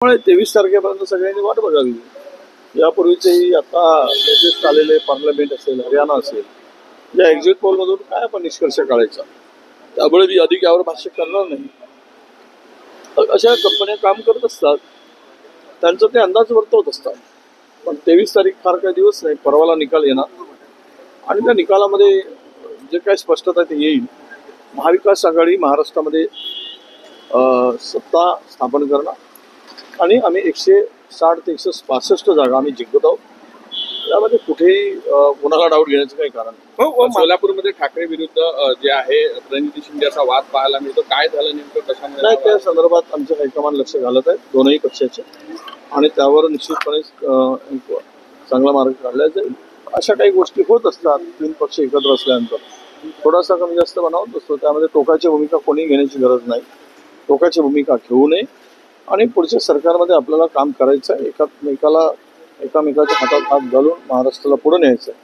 त्यामुळे 23 तारखेपर्यंत सगळ्यांनी वाट बघावी. यापूर्वीचेही आता लेटेस्ट आलेले पार्लमेंट असेल, हरियाणा असेल, या एक्झिट पोलमधून काय आपण निष्कर्ष काढायचा, त्यामुळे मी अधिक यावर भाष्य करणार नाही. अशा कंपन्या काम करत असतात, त्यांचं ते अंदाज वर्तवत असतात. पण 23 तारीख फार काही दिवस नाही, परवाला निकाल येणार आणि त्या निकालामध्ये जे काही स्पष्टता ते येईल. महाविकास आघाडी महाराष्ट्रामध्ये सत्ता स्थापन करणं आणि आम्ही 160 ते 165 जागा आम्ही जिंकत आहोत. त्यामध्ये कुठेही कोणाला डाऊट घेण्याचं काही कारण नाही. सोलापूरमध्ये ठाकरे विरुद्ध जे आहे रणजित शिंदे असा वाद पाहायला मिळतो. काय झालं नेमकं, कशामुळे? नाही, त्या संदर्भात आमचे हायकमांड लक्ष घालत आहेत दोनही पक्षाचे, आणि त्यावर निश्चितपणे चांगला मार्ग काढला जाईल. अशा काही गोष्टी होत असतात. तीन पक्ष एकत्र असल्यानंतर थोडासा कमी जास्त बनावत असतो. त्यामध्ये टोकाची भूमिका कोणी घेण्याची गरज नाही. टोकाची भूमिका घेऊ नये आणि पुढच्या सरकारमध्ये आपल्याला काम करायचं आहे. एकामेकाच्या हातात हात घालून महाराष्ट्राला पुढे न्यायचं आहे.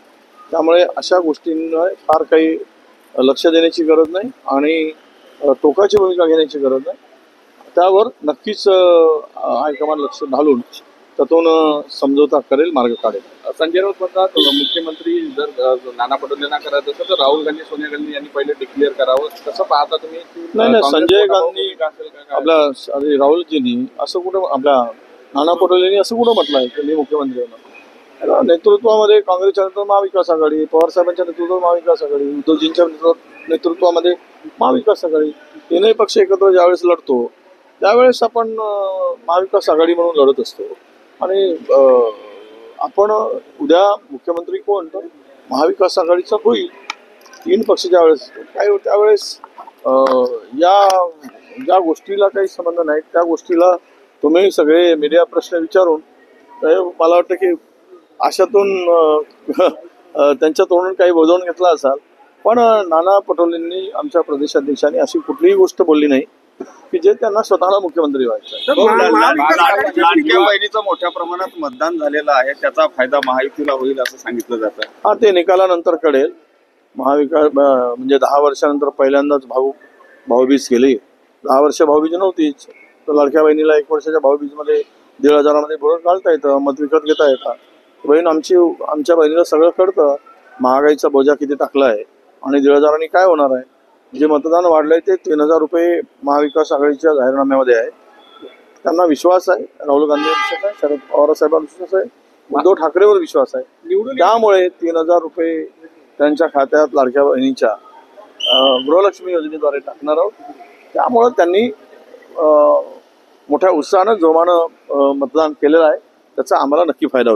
त्यामुळे अशा गोष्टींना फार काही लक्ष देण्याची गरज नाही आणि टोकाची भूमिका घेण्याची गरज नाही. त्यावर नक्कीच हायकमांड लक्ष घालून त्यातून समझोता करेल, मार्ग काढेल. संजय राऊत म्हणतात मुख्यमंत्री जर नाना पटोलेंना करायचं असेल तर राहुल गांधी, सोनिया गांधी यांनी पहिले डिक्लेअर करावं. कसं पाहता तुम्ही? नाही, संजय गांधी आपल्या राहुलजींनी असं कुठं, आपल्या नाना पटोलेंनी असं कुठं म्हटलं आहे की मी मुख्यमंत्री होणार? नेतृत्वामध्ये काँग्रेसच्या नेतृत्वात महाविकास आघाडी, पवार साहेबांच्या नेतृत्वात महाविकास आघाडी, उद्धवजींच्या नेतृत्वामध्ये महाविकास आघाडी, तीनही पक्ष एकत्र ज्यावेळेस लढतो त्यावेळेस आपण महाविकास आघाडी म्हणून लढत असतो. आणि आपण उद्या मुख्यमंत्री कोण, तर महाविकास आघाडीचा होईल. तीन पक्ष ज्यावेळेस काय हो त्यावेळेस ज्या गोष्टीला काही संबंध नाही त्या गोष्टीला तुम्ही सगळे मीडिया प्रश्न विचारून मला वाटतं की अशातून त्यांच्या तोंडून काही बोलवून घेतला असाल. पण नाना पटोलेंनी, आमच्या प्रदेशाध्यक्षांनी अशी कुठलीही गोष्ट बोलली नाही की जे त्यांना स्वतःला मुख्यमंत्री व्हायचं. लाडक्या बहिणीचं मोठ्या प्रमाणात मतदान झालेलं आहे, त्याचा फायदा महायुतीला होईल असं सांगितलं जातं. हा, ते निकालानंतर कळेल. महाविकास म्हणजे 10 वर्षानंतर पहिल्यांदाच भाऊबीज केली. 10 वर्ष भाऊबीज नव्हतीच, तर लाडक्या बहिणीला 1 वर्षाच्या भाऊबीजमध्ये 1,500 मध्ये बोलत घालता येतं, मत विकत घेता येतं. बहीण आमच्या बहिणीला सगळं कळतं. महागाईचा बोजा किती टाकला आहे आणि 1,500 काय होणार आहे. जे मतदान वाढलंय ते 3,000 रुपये महाविकास आघाडीच्या जाहीरनाम्यामध्ये आहे. त्यांना विश्वास आहे, राहुल गांधी विश्वास आहे, शरद पवार साहेबांना विश्वास आहे, उद्धव ठाकरेवर विश्वास आहे. त्यामुळे 3,000 रुपये त्यांच्या खात्यात लाडक्या बहिणीच्या गृहलक्ष्मी योजनेद्वारे टाकणार आहोत. त्यामुळं त्यांनी मोठ्या उत्साहानं जोमानं मतदान केलेलं आहे. त्याचा आम्हाला नक्की फायदा होईल.